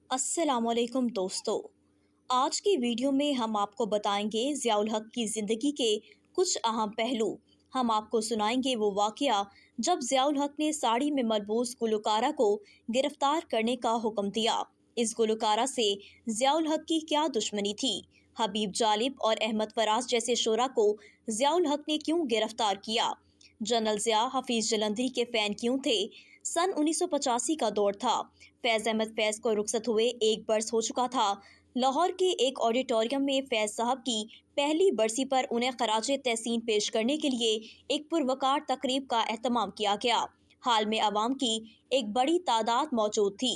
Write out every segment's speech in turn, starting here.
अस्सलाम वालेकुम दोस्तों। आज की वीडियो में हम आपको बताएंगे ज़ियाउल हक की ज़िंदगी के कुछ अहम पहलू। हम आपको सुनाएंगे वो वाक़या जब ज़ियाउल हक ने साड़ी में मलबूस गुलकारा को गिरफ्तार करने का हुक्म दिया। इस गुलकारा से ज़ियाउल हक की क्या दुश्मनी थी? हबीब जालिब और अहमद फराज जैसे शोरा को ज़ियाउल हक ने क्यों गिरफ्तार किया? जनरल ज़िया हफीज़ जलंधरी के फ़ैन क्यों थे? सन 1985 का दौर था। फैज़ अहमद फैज़ को रुखसत हुए एक बरस हो चुका था। लाहौर के एक ऑडिटोरियम में फैज़ साहब की पहली बरसी पर उन्हें खराज तहसीन पेश करने के लिए एक पुरवकार तकरीब का एहतमाम किया गया। हाल में आवाम की एक बड़ी तादाद मौजूद थी।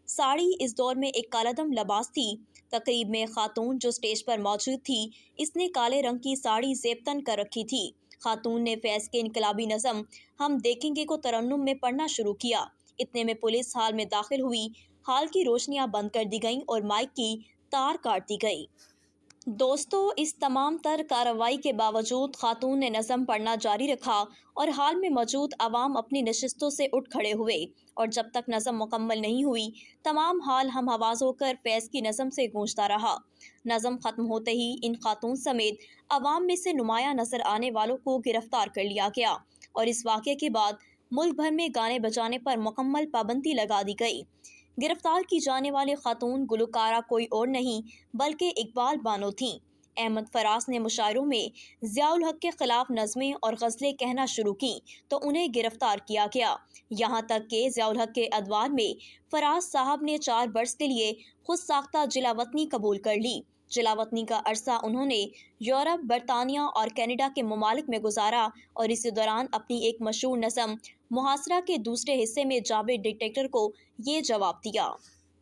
साड़ी इस दौर में एक कालादम लिबास थी। तकरीब में खातून जो स्टेज पर मौजूद थी, इसने काले रंग की साड़ी ज़ेबतन कर रखी थी। खातून ने फैज़ के इनकलाबी नज़म हम देखेंगे को तरन्नुम में पढ़ना शुरू किया। इतने में पुलिस हाल में दाखिल हुई। हाल की रोशनियां बंद कर दी गईं और माइक की तार काट दी गई। दोस्तों, इस तमाम तर कार्रवाई के बावजूद खातून ने नज़म पढ़ना जारी रखा और हाल में मौजूद अवाम अपनी नशिस्तों से उठ खड़े हुए और जब तक नज़म मुकम्मल नहीं हुई, तमाम हाल हम हवास होकर फैज़ की नज़म से गूंजता रहा। नज़म ख़त्म होते ही इन खातून समेत अवाम में से नुमाया नज़र आने वालों को गिरफ्तार कर लिया गया और इस वाक़े के बाद मुल्क भर में गाने बजाने पर मुकम्मल पाबंदी लगा दी गई। गिरफ्तार की जाने वाली खातून गुलकारा कोई और नहीं बल्कि इकबाल बानो थीं। अहमद फराज ने मुशायरों में ज़ियाउल हक के खिलाफ नज़में और गज़लें कहना शुरू की तो उन्हें गिरफ्तार किया गया। यहाँ तक कि ज़ियाउल हक के अदवार में फराज साहब ने 4 बरस के लिए खुद साख्ता जिलावतनी कबूल कर ली। जिलावतनी का अरसा उन्होंने यूरोप, बरतानिया और कनाडा के ममालिक में गुजारा और इसी दौरान अपनी एक मशहूर नज़म मुहासरा के दूसरे हिस्से में जाबिर डिक्टेटर को ये जवाब दिया।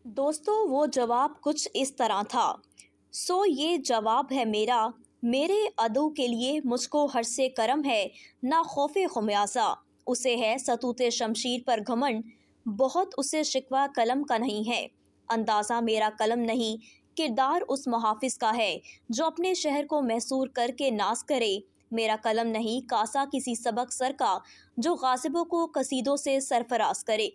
दोस्तों, वो जवाब कुछ इस तरह था। सो ये जवाब है मेरा, मेरे अदू के लिए मुझको हर से करम है, ना खौफे खुमयासा। उसे है सतूते शमशीर पर घमंड, बहुत उसे शिकवा कलम का नहीं है। अंदाज़ा मेरा कलम नहीं, किरदार उस मुहाफिज का है जो अपने शहर को महसूर करके नाज करे। मेरा कलम नहीं कासा किसी सबक सर का जो गासिबों को कसीदों से सरफराज करे।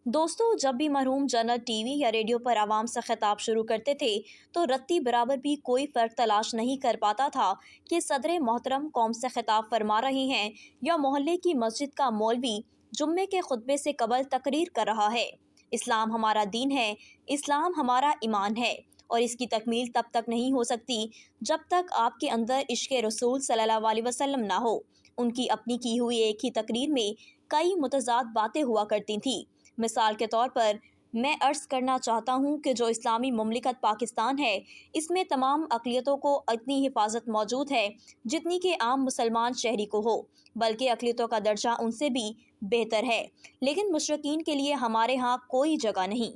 दोस्तों, जब भी मरहूम जनरल टीवी या रेडियो पर आवाम से खिताब शुरू करते थे तो रत्ती बराबर भी कोई फ़र्क तलाश नहीं कर पाता था कि सदर मोहतरम कौम से खिताब फरमा रहे हैं या मोहल्ले की मस्जिद का मौलवी जुम्मे के खुतबे से कबल तकरीर कर रहा है। इस्लाम हमारा दीन है, इस्लाम हमारा ईमान है और इसकी तकमील तब तक नहीं हो सकती जब तक आपके अंदर इश्क़ रसूल सल्लल्लाहु अलैहि वसल्लम ना हो। उनकी अपनी की हुई एक ही तकरीर में कई मुतज़ाद बातें हुआ करती थीं। मिसाल के तौर पर मैं अर्ज़ करना चाहता हूँ कि जो इस्लामी मुमलिकत पाकिस्तान है, इसमें तमाम अक़लियतों को इतनी हिफाजत मौजूद है जितनी कि आम मुसलमान शहरी को हो, बल्कि अक़लियतों का दर्जा उनसे भी बेहतर है। लेकिन मुशरिकीन के लिए हमारे यहाँ कोई जगह नहीं।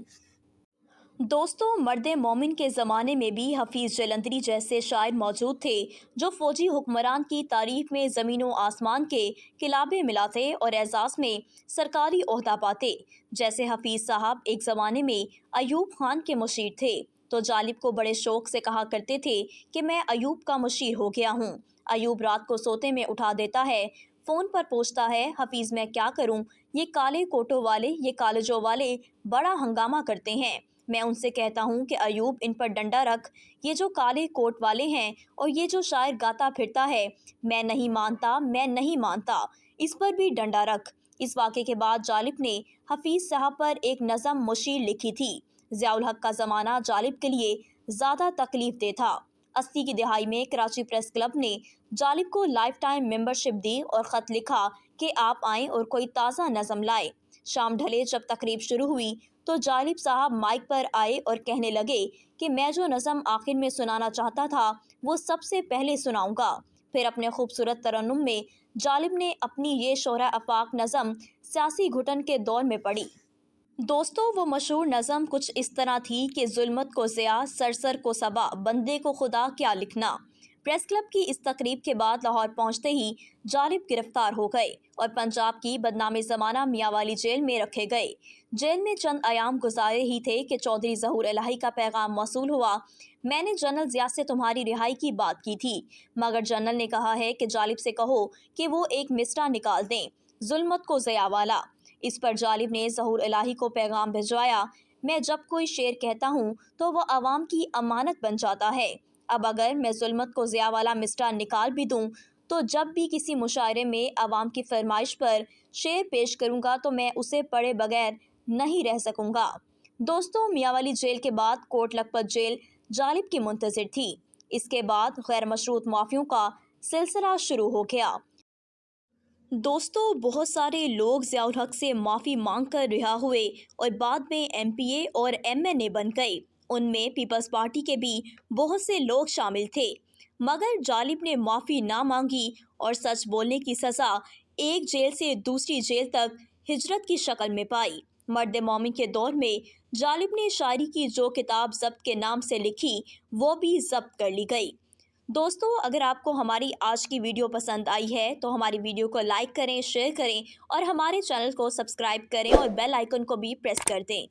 दोस्तों, मर्द मोमिन के ज़माने में भी हफीज़ जलंधरी जैसे शायर मौजूद थे जो फ़ौजी हुक्मरान की तारीफ़ में ज़मीन व आसमान के किलाबे मिलाते और एजाज़ में सरकारी ओहदा पाते। जैसे हफीज़ साहब एक ज़माने में अयूब खान के मुशीर थे तो जालिब को बड़े शौक़ से कहा करते थे कि मैं अयूब का मुशीर हो गया हूँ। अयूब रात को सोते में उठा देता है, फ़ोन पर पूछता है, हफीज़ मैं क्या करूँ, ये काले कोटों वाले, ये कॉलेजों वाले बड़ा हंगामा करते हैं। मैं उनसे कहता हूँ कि अयूब इन पर डंडा रख, ये जो काले कोट वाले हैं और ये जो शायर गाता फिरता है, मैं नहीं मानता, मैं नहीं मानता, इस पर भी डंडा रख। इस वाक़े के बाद जालिब ने हफीज़ साहब पर एक नज़म मुशीर लिखी थी। ज़ियाउल हक का ज़माना जालिब के लिए ज़्यादा तकलीफ़ दे था। 80 की दिहाई में कराची प्रेस क्लब ने जालिब को लाइफ टाइम मेंबरशिप दी और ख़त लिखा कि आप आएँ और कोई ताज़ा नज़म लाए। शाम ढले जब तकरीब शुरू हुई तो जालिब साहब माइक पर आए और कहने लगे कि मैं जो नज़म आखिर में सुनाना चाहता था वो सबसे पहले सुनाऊंगा। फिर अपने खूबसूरत तरन्नुम में जालिब ने अपनी ये शोहरा आफाक नज़म सियासी घुटन के दौर में पढ़ी। दोस्तों, वो मशहूर नज़म कुछ इस तरह थी कि जुल्मत को ज़िया, सरसर को सबा, बंदे को खुदा क्या लिखना। प्रेस क्लब की इस तकरीब के बाद लाहौर पहुंचते ही जालिब गिरफ्तार हो गए और पंजाब की बदनामी ज़माना मियांवाली जेल में रखे गए। जेल में चंद अयाम गुजारे ही थे कि चौधरी ज़हूर इलाही का पैगाम मौसूल हुआ। मैंने जनरल ज़िया से तुम्हारी रिहाई की बात की थी, मगर जनरल ने कहा है कि जालिब से कहो कि वो एक मिसरा निकाल दें, जुल्मत को ज़िया वाला। इस पर जालिब ने ज़हूर इलाही को पैगाम भिजवाया, میں جب کوئی شعر کہتا ہوں تو وہ عوام کی امانت بن جاتا ہے۔ اب اگر میں ظلمت کو ضیاء والا مسٹر نکال بھی دوں تو جب بھی کسی مشاعرے میں عوام کی فرمائش پر شعر پیش کروں گا تو میں اسے پڑھے بغیر نہیں رہ سکوں گا۔ دوستوں، میاں والی جیل کے بعد کوٹ لکھپت جیل جالب کی منتظر تھی۔ اس کے بعد غیر مشروط معافیوں کا سلسلہ شروع ہو گیا۔ دوستوں، بہت سارے لوگ ضیاء الحق سے معافی مانگ کر رہا ہوئے اور بعد میں ایم پی اے اور ایم این اے بن گئے۔ ان میں پیپلز پارٹی کے بھی بہت سے لوگ شامل تھے، مگر جالب نے معافی نہ مانگی اور سچ بولنے کی سزا ایک جیل سے دوسری جیل تک ہجرت کی شکل میں پائی۔ مرد مومن کے دور میں جالب نے شاعری کی جو کتاب ضبط کے نام سے لکھی وہ بھی ضبط کر لی گئی۔ دوستو، اگر آپ کو ہماری آج کی ویڈیو پسند آئی ہے تو ہماری ویڈیو کو لائک کریں، شیئر کریں اور ہمارے چینل کو سبسکرائب کریں اور بیل آئیکن کو بھی پریس کر دیں۔